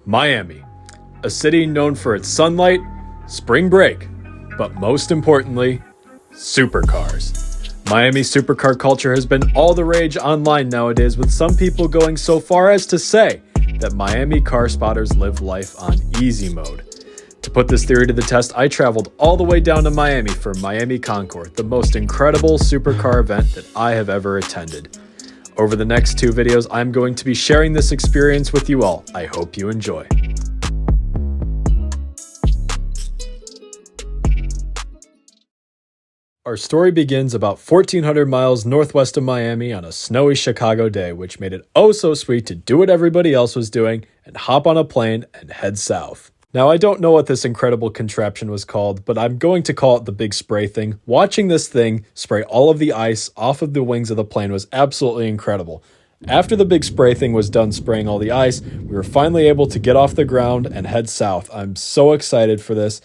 Miami, a city known for its sunlight, spring break, but most importantly, supercars. Miami supercar culture has been all the rage online nowadays, with some people going so far as to say that Miami car spotters live life on easy mode. To put this theory to the test, I traveled all the way down to Miami for Miami Concours, the most incredible supercar event that I have ever attended. Over the next 2 videos, I'm going to be sharing this experience with you all. I hope you enjoy. Our story begins about 1,400 miles northwest of Miami on a snowy Chicago day, which made it oh so sweet to do what everybody else was doing and hop on a plane and head south. Now, I don't know what this incredible contraption was called, but I'm going to call it the big spray thing. Watching this thing spray all of the ice off of the wings of the plane was absolutely incredible. After the big spray thing was done spraying all the ice, we were finally able to get off the ground and head south. I'm so excited for this.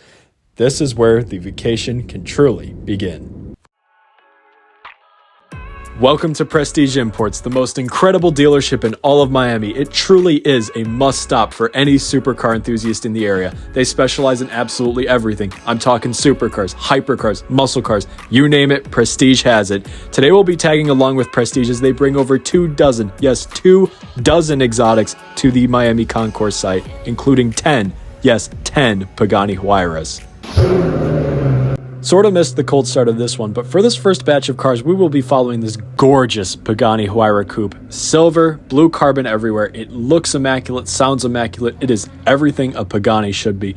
This is where the vacation can truly begin. Welcome to Prestige Imports, the most incredible dealership in all of Miami. It truly is a must-stop for any supercar enthusiast in the area. They specialize in absolutely everything. I'm talking supercars, hypercars, muscle cars, you name it, Prestige has it. Today we'll be tagging along with Prestige as they bring over 24 exotics to the Miami Concours site, including 10 Pagani Huayras. Sort of missed the cold start of this one, but for this first batch of cars, we will be following this gorgeous Pagani Huayra coupe. Silver, blue carbon everywhere. It looks immaculate, sounds immaculate. It is everything a Pagani should be.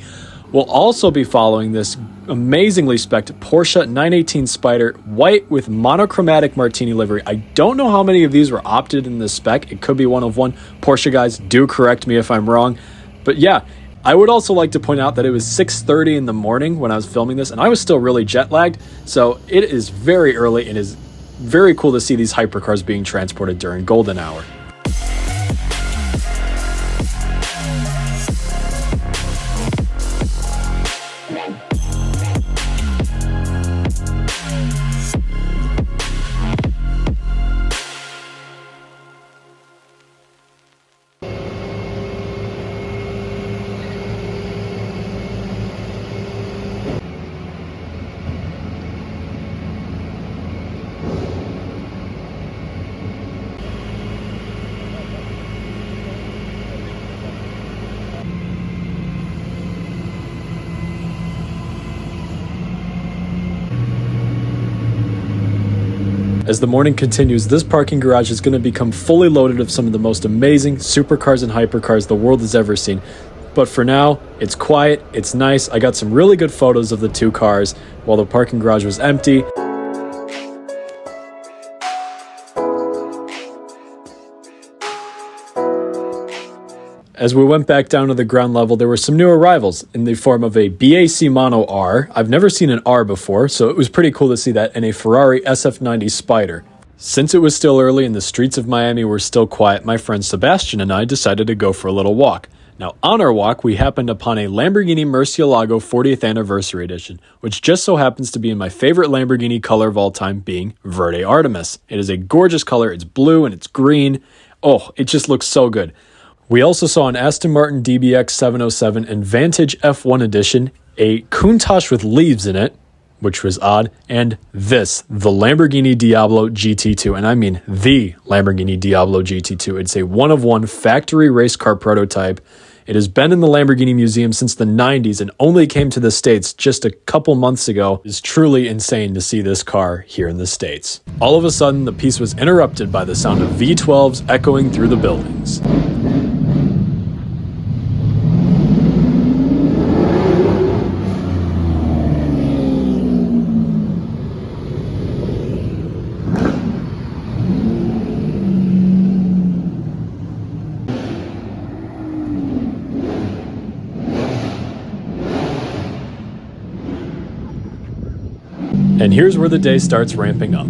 We'll also be following this amazingly spec'd Porsche 918 Spyder, white with monochromatic martini livery. I don't know how many of these were opted in this spec. It could be one of one. Porsche guys, do correct me if I'm wrong. But yeah, I would also like to point out that it was 6:30 in the morning when I was filming this, and I was still really jet lagged, so it is very early and it is very cool to see these hypercars being transported during golden hour. As the morning continues, this parking garage is going to become fully loaded of some of the most amazing supercars and hypercars the world has ever seen. But for now, it's quiet, it's nice. I got some really good photos of the 2 cars while the parking garage was empty. As we went back down to the ground level, there were some new arrivals in the form of a BAC Mono R. I've never seen an R before, so it was pretty cool to see that, and a Ferrari SF90 Spyder. Since it was still early and the streets of Miami were still quiet, my friend Sebastian and I decided to go for a little walk. Now, on our walk, we happened upon a Lamborghini Murcielago 40th Anniversary Edition, which just so happens to be in my favorite Lamborghini color of all time, being Verde Artemis. It is a gorgeous color. It's blue and it's green. Oh, it just looks so good. We also saw an Aston Martin DBX 707 and Vantage F1 Edition, a Countach with leaves in it, which was odd, and the Lamborghini Diablo GT2, and I mean the Lamborghini Diablo GT2. It's a one-of-one factory race car prototype. It has been in the Lamborghini Museum since the 90s and only came to the States just a couple months ago. It is truly insane to see this car here in the States. All of a sudden, the piece was interrupted by the sound of V12s echoing through the buildings. And here's where the day starts ramping up.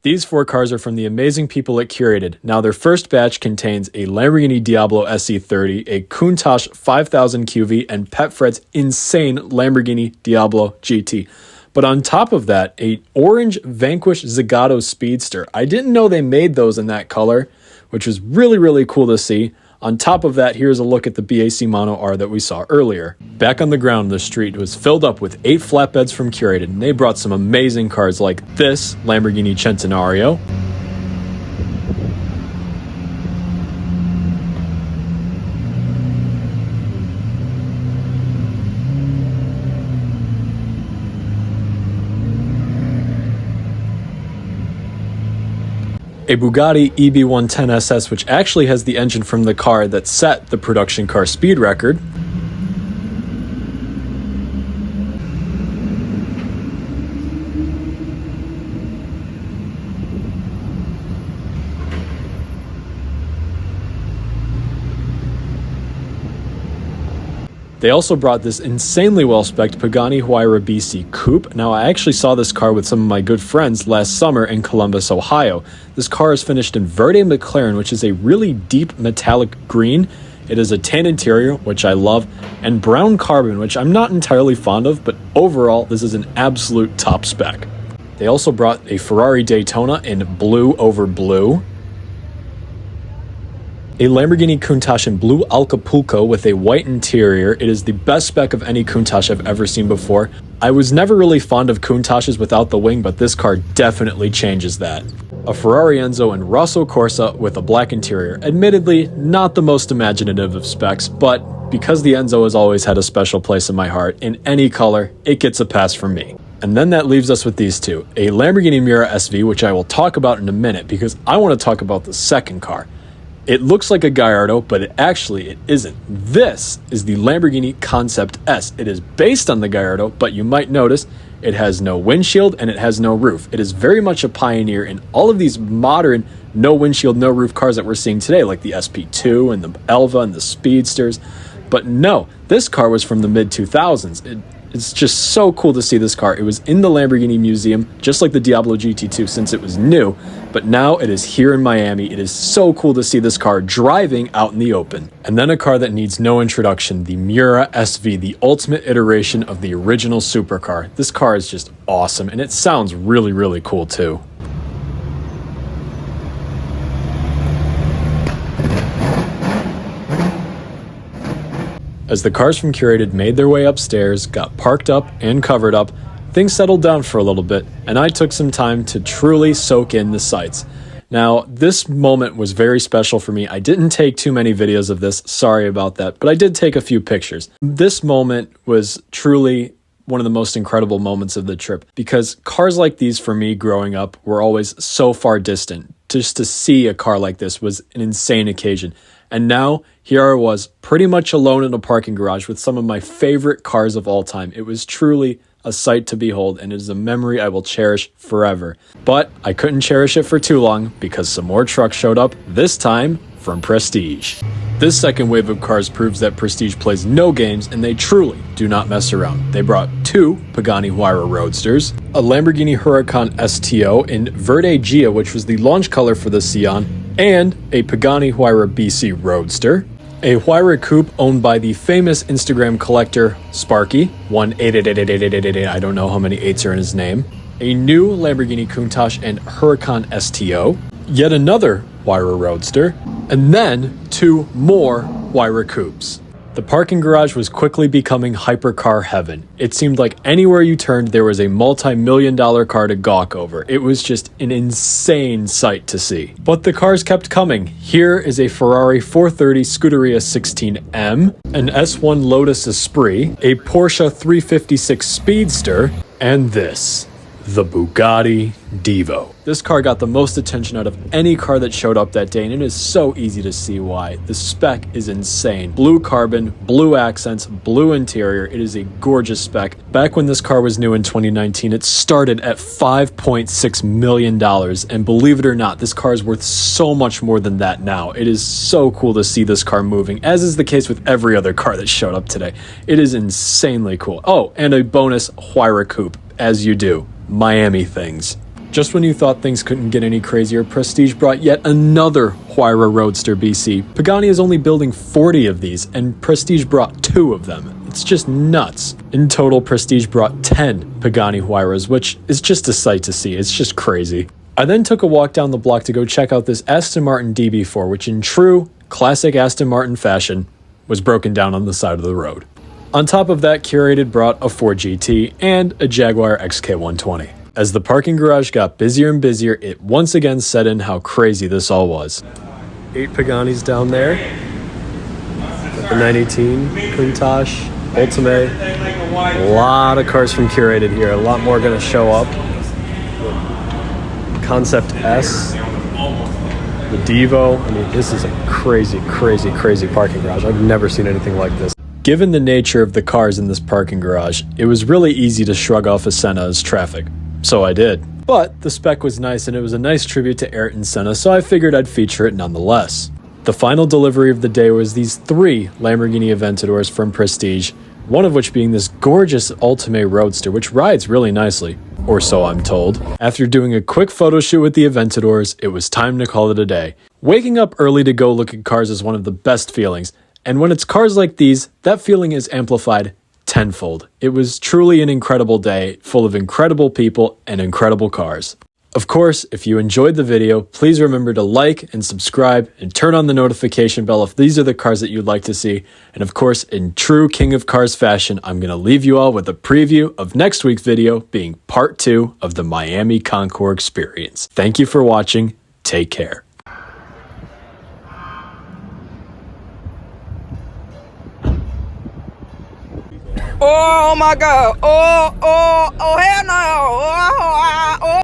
These 4 cars are from the amazing people at Curated. Now, their first batch contains a Lamborghini Diablo SE30, a Countach 5000 QV, and Petfred's insane Lamborghini Diablo GT. But on top of that, a orange Vanquish Zagato Speedster. I didn't know they made those in that color, which was really, really cool to see. On top of that, here's a look at the BAC Mono R that we saw earlier. Back on the ground, the street was filled up with 8 flatbeds from Curated, and they brought some amazing cars like this Lamborghini Centenario, a Bugatti EB110 SS, which actually has the engine from the car that set the production car speed record. They also brought this insanely well-spec'd Pagani Huayra BC Coupe. Now, I actually saw this car with some of my good friends last summer in Columbus, Ohio. This car is finished in Verde McLaren, which is a really deep metallic green. It is a tan interior, which I love, and brown carbon, which I'm not entirely fond of, but overall, this is an absolute top spec. They also brought a Ferrari Daytona in blue over blue, a Lamborghini Countach in blue Acapulco with a white interior. It is the best spec of any Countach I've ever seen before. I was never really fond of Countaches without the wing, but this car definitely changes that. A Ferrari Enzo in Rosso Corsa with a black interior. Admittedly, not the most imaginative of specs, but because the Enzo has always had a special place in my heart, in any color, it gets a pass from me. And then that leaves us with these two. A Lamborghini Miura SV, which I will talk about in a minute because I want to talk about the second car. It looks like a Gallardo, but it isn't. This is the Lamborghini Concept S. It is based on the Gallardo, but you might notice it has no windshield and it has no roof. It is very much a pioneer in all of these modern no windshield, no roof cars that we're seeing today, like the SP2 and the Elva and the Speedsters. But no, this car was from the mid-2000s. It's just so cool to see this car. It was in the Lamborghini Museum, just like the Diablo GT2 since it was new, but now it is here in Miami. It is so cool to see this car driving out in the open. And then a car that needs no introduction, the Miura SV, the ultimate iteration of the original supercar. This car is just awesome, and it sounds really, really cool too. As the cars from Curated made their way upstairs, got parked up and covered up, things settled down for a little bit, and I took some time to truly soak in the sights. Now, this moment was very special for me. I didn't take too many videos of this, sorry about that, but I did take a few pictures. This moment was truly one of the most incredible moments of the trip, because cars like these for me growing up were always so far distant. Just to see a car like this was an insane occasion. And now, here I was, pretty much alone in a parking garage with some of my favorite cars of all time. It was truly a sight to behold, and it is a memory I will cherish forever. But I couldn't cherish it for too long because some more trucks showed up, this time from Prestige. This second wave of cars proves that Prestige plays no games, and they truly do not mess around. They brought 2 Pagani Huayra Roadsters, a Lamborghini Huracan STO in Verde Gia, which was the launch color for the Scion, and a Pagani Huayra BC Roadster, a Huayra Coupe owned by the famous Instagram collector Sparky, 188888888, I don't know how many 8s are in his name, a new Lamborghini Countach and Huracan STO, yet another Huayra Roadster, and then 2 more Huayra Coupes. The parking garage was quickly becoming hypercar heaven. It seemed like anywhere you turned there was a multi-million-dollar car to gawk over. It was just an insane sight to see. But the cars kept coming. Here is a Ferrari 430 Scuderia 16M, an S1 Lotus Esprit, a Porsche 356 Speedster, and this, the Bugatti Divo. This car got the most attention out of any car that showed up that day, and it is so easy to see why. The spec is insane. Blue carbon, blue accents, blue interior. It is a gorgeous spec. Back when this car was new in 2019, it started at $5.6 million, and believe it or not, this car is worth so much more than that now. It is so cool to see this car moving, as is the case with every other car that showed up today. It is insanely cool. Oh, and a bonus Huayra Coupe, as you do. Miami things. Just when you thought things couldn't get any crazier, Prestige brought yet another Huayra Roadster BC. Pagani is only building 40 of these, and Prestige brought 2 of them. It's just nuts. In total, Prestige brought 10 Pagani Huayras, which is just a sight to see. It's just crazy. I then took a walk down the block to go check out this Aston Martin DB4, which in true classic Aston Martin fashion was broken down on the side of the road. On top of that, Curated brought a Ford GT and a Jaguar XK120. As the parking garage got busier and busier, it once again set in how crazy this all was. 8 Paganis down there. Got the 918 Countach, Ultimate. A lot of cars from Curated here. A lot more going to show up. Concept S. The Devo. I mean, this is a crazy, crazy, crazy parking garage. I've never seen anything like this. Given the nature of the cars in this parking garage, it was really easy to shrug off a Senna as traffic. So I did. But the spec was nice and it was a nice tribute to Ayrton Senna, so I figured I'd feature it nonetheless. The final delivery of the day was these 3 Lamborghini Aventadors from Prestige, one of which being this gorgeous Ultimate Roadster, which rides really nicely, or so I'm told. After doing a quick photo shoot with the Aventadors, it was time to call it a day. Waking up early to go look at cars is one of the best feelings, and when it's cars like these, that feeling is amplified tenfold. It was truly an incredible day, full of incredible people and incredible cars. Of course, if you enjoyed the video, please remember to like and subscribe and turn on the notification bell if these are the cars that you'd like to see. And of course, in true King of Cars fashion, I'm going to leave you all with a preview of next week's video being part 2 of the Miami Concours experience. Thank you for watching. Take care. Oh my God. Oh, hell no. Oh.